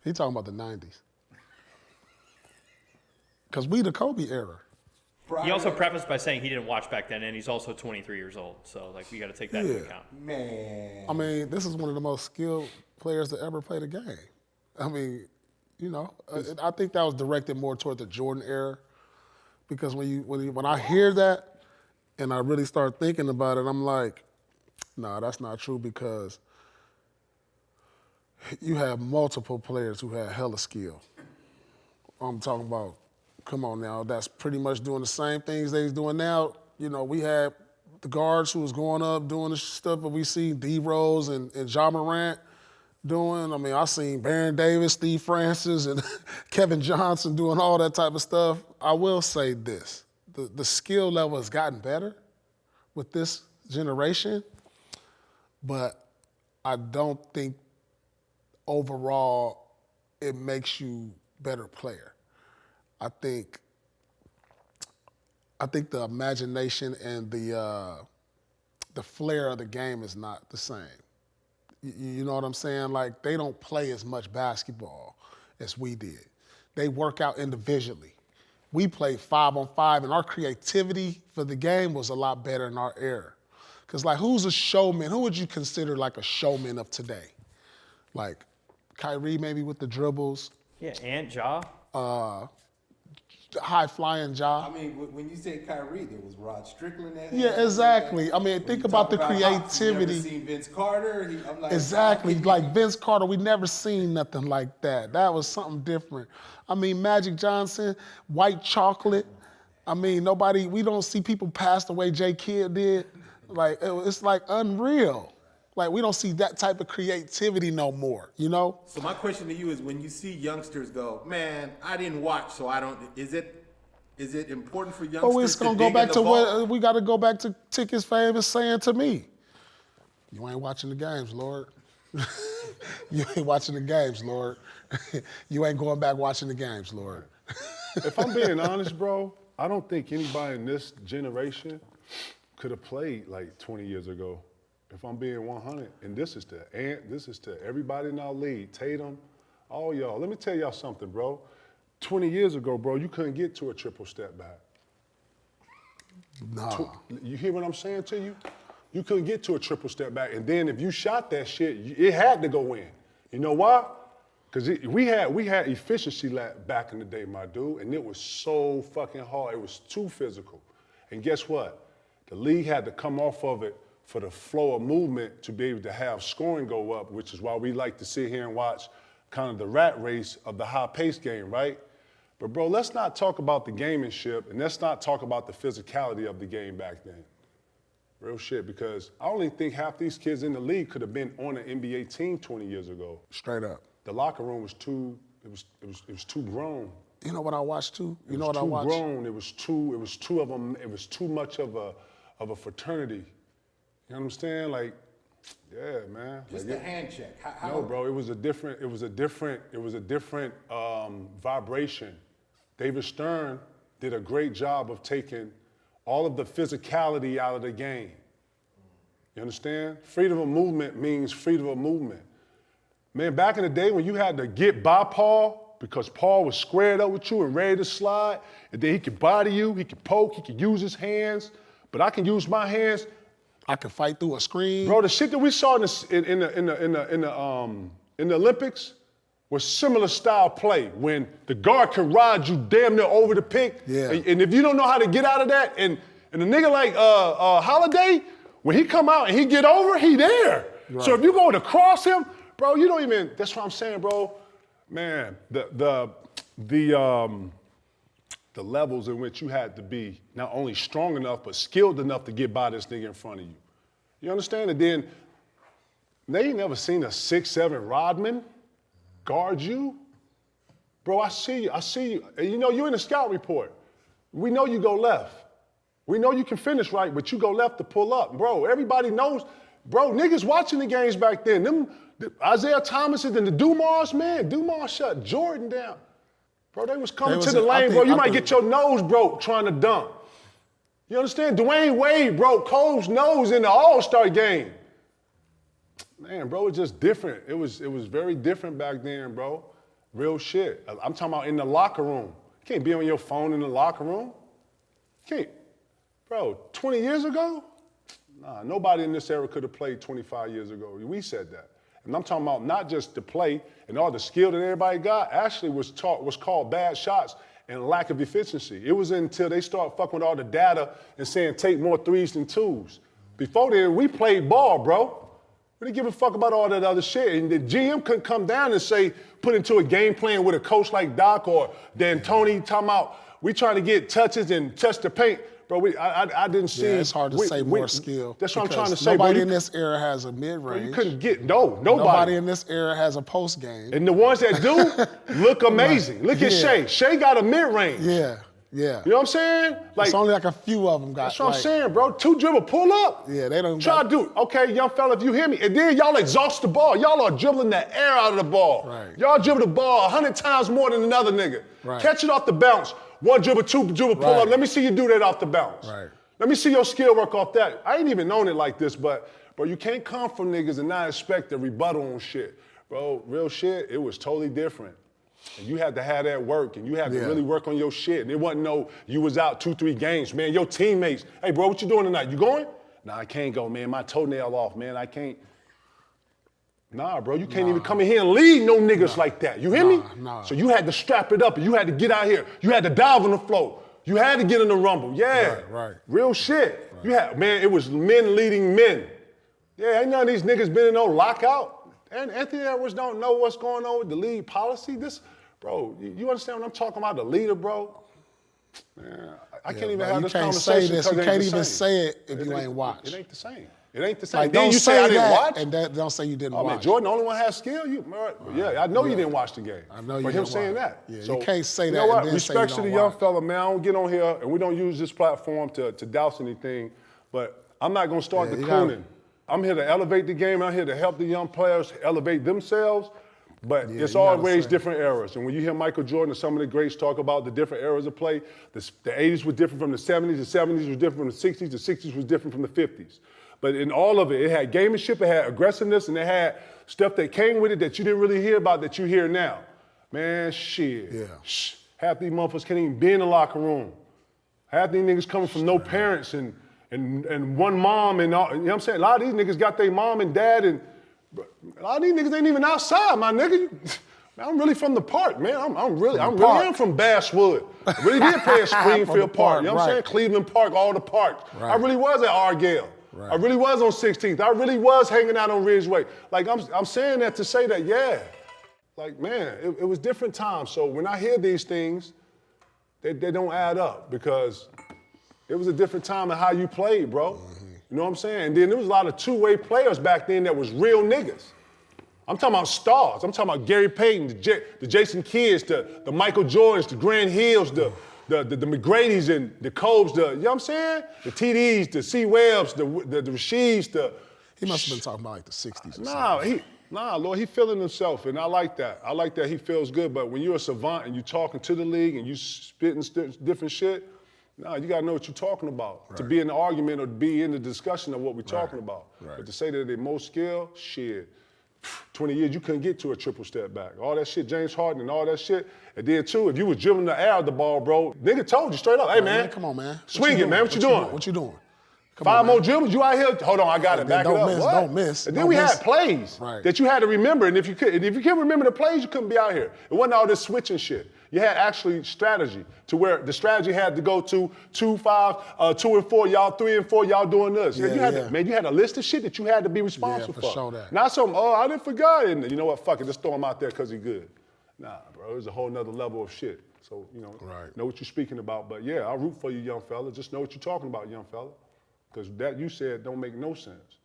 He talking about the 90s. Because we the Kobe era. He also prefaced by saying he didn't watch back then, and he's also 23 years old. So, like, we got to take that into account. Man. I mean, this is one of the most skilled players to ever play the game. I mean, you know, I think that was directed more toward the Jordan era, because when I hear that and I really start thinking about it, I'm like, nah, that's not true, because you have multiple players who had hella skill. I'm talking about, come on now, that's pretty much doing the same things they's doing now. You know, we had the guards who was going up doing the stuff that we see D-Rose and Ja Morant doing. I mean, I seen Baron Davis, Steve Francis, and Kevin Johnson doing all that type of stuff. I will say this, the skill level has gotten better with this generation, but I don't think overall it makes you a better player. I think the imagination and the flair of the game is not the same. You know what I'm saying? Like, they don't play as much basketball as we did. They work out individually. We played 5-on-5, and our creativity for the game was a lot better in our era. Because, like, who's a showman? Who would you consider like a showman of today? Like Kyrie maybe with the dribbles. Yeah, and Ja. High-flying Ja. I mean, when you say Kyrie, there was Rod Strickland. Yeah, exactly. I mean, think about the creativity. You never seen Vince Carter? I'm like, Exactly, like Vince Carter, we never seen nothing like that. That was something different. I mean, Magic Johnson, white chocolate. I mean, we don't see people passed the way J. Kidd did. Like, it's like unreal. Like, we don't see that type of creativity no more, you know? So my question to you is, when you see youngsters go, man, I didn't watch, so I don't, is it important for youngsters Oh, it's gonna go back to what we gotta go back to Tik's famous saying to me. You ain't watching the games, Lord. You ain't watching the games, Lord. You ain't going back watching the games, Lord. If I'm being honest, bro, I don't think anybody in this generation could have played like 20 years ago. If I'm being 100, and this is to everybody in our league, Tatum, all y'all. Let me tell y'all something, bro. 20 years ago, bro, you couldn't get to a triple step back. No. You hear what I'm saying to you? You couldn't get to a triple step back, and then if you shot that shit, it had to go in. You know why? Because we had efficiency back in the day, my dude, and it was so fucking hard. It was too physical. And guess what? The league had to come off of it for the flow of movement to be able to have scoring go up, which is why we like to sit here and watch kind of the rat race of the high-paced game, right? But, bro, let's not talk about the gamemanship, and let's not talk about the physicality of the game back then. Real shit, because I only think half these kids in the league could have been on an NBA team 20 years ago. Straight up. The locker room was too grown. You know what I watched too? It was too grown. It was two of them. It was too much of a fraternity. You know what I'm saying? Like, yeah, man. Just like a hand check. How, no, bro, it was a different vibration. David Stern did a great job of taking all of the physicality out of the game. You understand? Freedom of movement means freedom of movement. Man, back in the day when you had to get by Paul, because Paul was squared up with you and ready to slide, and then he could body you, he could poke, he could use his hands, but I can use my hands. I could fight through a screen. Bro, the shit that we saw in the Olympics was similar style play when the guard could ride you damn near over the pick. Yeah. And if you don't know how to get out of that, and a nigga like Holiday, when he come out and he get over, he there. Right. So if you go to cross him, bro, you don't even. That's what I'm saying, bro. Man, the levels in which you had to be not only strong enough, but skilled enough to get by this nigga in front of you. You understand? And then they ain't never seen a 6'7" Rodman guard you. Bro, I see you. And you know, you in the scout report. We know you go left. We know you can finish right, but you go left to pull up. Bro, everybody knows. Bro, niggas watching the games back then. The Isaiah Thomases and the Dumars, man. Dumars shut Jordan down. Bro, they was coming to the lane, bro. You might get your nose broke trying to dunk. You understand? Dwayne Wade broke Cole's nose in the All-Star game. Man, bro, it's just different. It was very different back then, bro. Real shit. I'm talking about in the locker room. You can't be on your phone in the locker room. You can't. Bro, 20 years ago? Nah, nobody in this era could have played 25 years ago. We said that. And I'm talking about not just the play and all the skill that everybody got, actually was called bad shots and lack of efficiency. It was until they start fucking with all the data and saying take more threes than twos. Before then, we played ball, bro. We didn't give a fuck about all that other shit. And the GM couldn't come down and say, put into a game plan with a coach like Doc or D'Antoni talking about, we trying to get touches and touch the paint. Bro, I didn't see. Yeah, it's hard to say more skill. That's what I'm trying to say. Nobody in this era has a mid-range. You couldn't get, nobody. Nobody in this era has a post game. And the ones that do look amazing. Look at Shea. Shea got a mid-range. Yeah. You know what I'm saying? It's only like a few of them got. That's what I'm saying, bro. 2 dribble, pull up. Yeah, they don't. Try to do it. Okay, young fella, if you hear me. And then y'all exhaust the ball. Y'all are dribbling the air out of the ball. Right. Y'all dribble the ball 100 times more than another nigga. Right. Catch it off the bounce. 1 dribble, 2 dribble, pull up. Let me see you do that off the bounce. Right. Let me see your skill work off that. I ain't even known it like this, but bro, you can't come from niggas and not expect a rebuttal on shit. Bro, real shit, it was totally different. And you had to have that work, and you had to really work on your shit. And it wasn't no, you was out 2-3 games, man. Your teammates, hey bro, what you doing tonight? You going? Nah, I can't go, man. My toenail off, man. I can't. Nah, bro, you can't even come in here and lead no niggas like that. You hear me? Nah. So you had to strap it up, and you had to get out here. You had to dive on the floor. You had to get in the rumble. Yeah. Right. Real shit. Right. You had, man, it was men leading men. Yeah, ain't none of these niggas been in no lockout. And Anthony Edwards don't know what's going on with the league policy. This, bro, you understand what I'm talking about? The leader, bro. Man, I can't even have this conversation. You can't even say it if you ain't watched. It ain't the same. It ain't the same. Like, then don't you say I didn't watch? And don't say you didn't watch. Oh, man, Jordan, the only one has skill? Yeah, I know you didn't watch the game. I know you But didn't him saying watch. that. Yeah, so, you can't say that. You know what? And then say Respect you to the don't young watch. fella, man. I don't get on here, and we don't use this platform to douse anything, but I'm not going to start the cooning. I'm here to elevate the game. I'm here to help the young players elevate themselves. But it's always different eras. And when you hear Michael Jordan and some of the greats talk about the different eras of play, the 80s was different from the 70s, the 70s was different from the 60s, the 60s was different from the 50s. But in all of it, it had gamemanship, it had aggressiveness, and it had stuff that came with it that you didn't really hear about that you hear now. Man, shit. Yeah. Half these motherfuckers can't even be in the locker room. Half these niggas coming from no parents and one mom and all, you know what I'm saying? A lot of these niggas got their mom and dad and a lot of these niggas ain't even outside, my nigga. Man, I'm really from the park, man. I really am from Basswood. I really did play at Springfield Park. You know what I'm saying? Cleveland Park, all the parks. Right. I really was at Argyle. Right. I really was on 16th. I really was hanging out on Ridgeway. Like, I'm saying that to say that, yeah. Like, man, it was different times. So when I hear these things, they don't add up because it was a different time of how you played, bro. Mm-hmm. You know what I'm saying? And then there was a lot of two-way players back then that was real niggas. I'm talking about stars. I'm talking about Gary Payton, the Jason Kidds, the Michael Jordans, the Grant Hills, the McGrady's and the Cobes, you know what I'm saying? The TDs, the C. Webbs, the Rasheeds, He must have been talking about like the 60s or something. Lord, he feeling himself, and I like that. I like that he feels good, but when you're a savant and you're talking to the league and you spitting different shit, you gotta know what you're talking about to be in the argument or to be in the discussion of what we're talking about. Right. But to say that they're most skilled, shit. 20 years, you couldn't get to a triple step back. All that shit, James Harden and all that shit. And then too, if you was dribbling the air of the ball, bro, nigga told you straight up, hey man, come on, man. Swing it, man. What you doing? What you doing? Five more dribbles, you out here? Hold on, I got it. Back it up. Don't miss. And then we had plays that you had to remember. And if you can't remember the plays, you couldn't be out here. It wasn't all this switching shit. You had actually strategy to where the strategy had to go to 2, 5, 2 and 4, y'all 3 and 4, y'all doing this. You had a list of shit that you had to be responsible for. Sure that. Not some, I didn't forget. And you know what, fuck it, let's throw him out there because he's good. Nah, bro, there's a whole nother level of shit. So, know what you're speaking about. But yeah, I'll root for you, young fella. Just know what you're talking about, young fella. Because that you said don't make no sense.